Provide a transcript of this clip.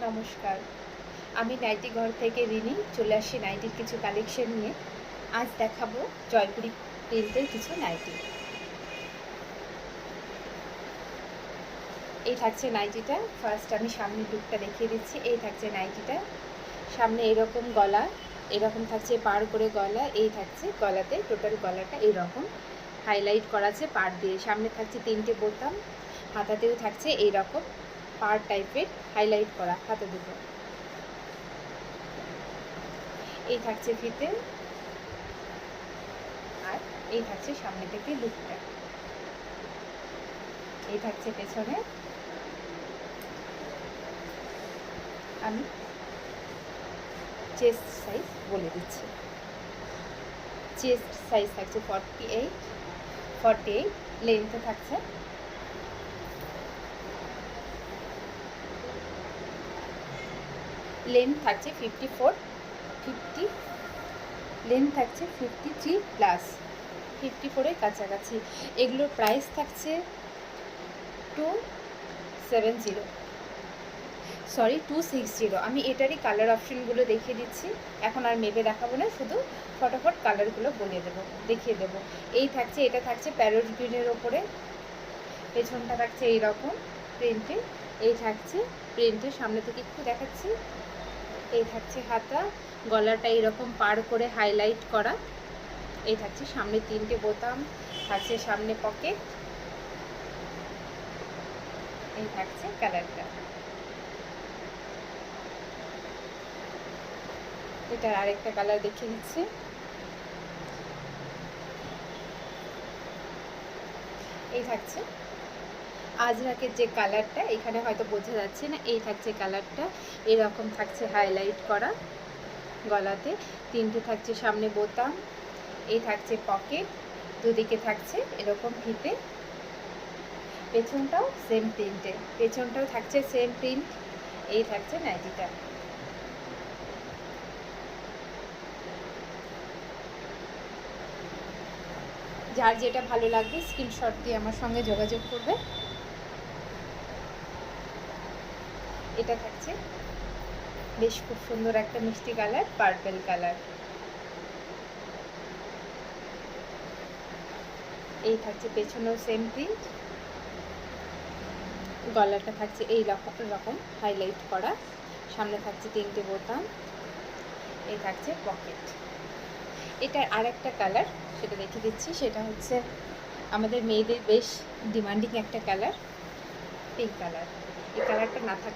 নমস্কার, আমি নাইটি ঘর থেকে রিনি চলে আসি নাইটির কিছু কালেকশন নিয়ে। আজ দেখাবো জয়পুরি প্রিন্টের কিছু নাইটি। এই থাকছে নাইটিটা। ফার্স্ট আমি সামনের লুকটা দেখিয়ে দিচ্ছি। এই থাকছে নাইটিটা, সামনে এরকম গলা, এরকম থাকছে পার করে গলা, এই থাকছে গলাতে টোটাল গলাটা এইরকম হাইলাইট করা আছে পার দিয়ে। সামনে থাকছে 3টে বোতাম, হাতাতেও থাকছে এইরকম পার টাইপের হাইলাইট করা হাতা দুটো। এই থাকছে ফিতে, আর এই থাকছে সামনে থেকে লুকটা। এই থাকছে পেছনে। আমি চেস্ট সাইজ বলে দিচ্ছি। চেস্ট সাইজ থাকছে 48, লেন্থে থাকছে লেন্থ থাকছে 54, 50 লেন্থ থাকছে 53 প্লাস 54-এর কাছাকাছি। এগুলোর প্রাইস থাকছে 260। আমি এটারই কালার অপশনগুলো দেখিয়ে দিচ্ছি। এখন আর মেপে দেখাবো না, শুধু ফটাফট কালারগুলো দেখিয়ে দেবো। এই থাকছে, এটা থাকছে প্যারট গ্রিনের ওপরে, পেছনটা থাকছে এইরকম প্রিন্টে। এই থাকছে প্রিন্টের সামনে থেকে একটু দেখাচ্ছি। এই থাকছে হাতা, গলাটা এইরকম পার করে হাইলাইট করা। এই থাকছে সামনে 3টে বোতাম, থাকছে সামনে পকেট। এই থাকছে কালারটা। এটার আরেকটা কালার দেখিয়ে দিচ্ছি। এই থাকছে আজরাকের যে কালারটা, এখানে হয়তো বোঝা যাচ্ছে না। এই থাকছে কালারটা, এরকম থাকছে হাইলাইট করা গলাতে। 3টে থাকছে সামনে বোতাম, এই থাকছে পকেট, দুদিকে থাকছে এরকম ফিতে। পেছনটাও সেম প্রিন্টে, পেছনটাও থাকছে সেম প্রিন্ট। এই থাকছে নাইটিটা। যার যেটা ভালো লাগবে স্ক্রিনশট দিয়ে আমার সঙ্গে যোগাযোগ করবে। এটা থাকছে বেশ খুব সুন্দর একটা মিষ্টি কালার, পার্পল কালার। এই থাকছে পেছনেও সেম প্রিন্ট, গলাটা থাকছে এই রকম হাইলাইট করা, সামনে থাকছে 3টে বোতাম। এই থাকছে পকেট। এটার আরেকটা কালার সেটা দেখিয়ে দিচ্ছি। সেটা হচ্ছে আমাদের মেয়েদের বেশ ডিমান্ডিং একটা কালার, পিঙ্ক কালার। এই কালারটা না থাকলে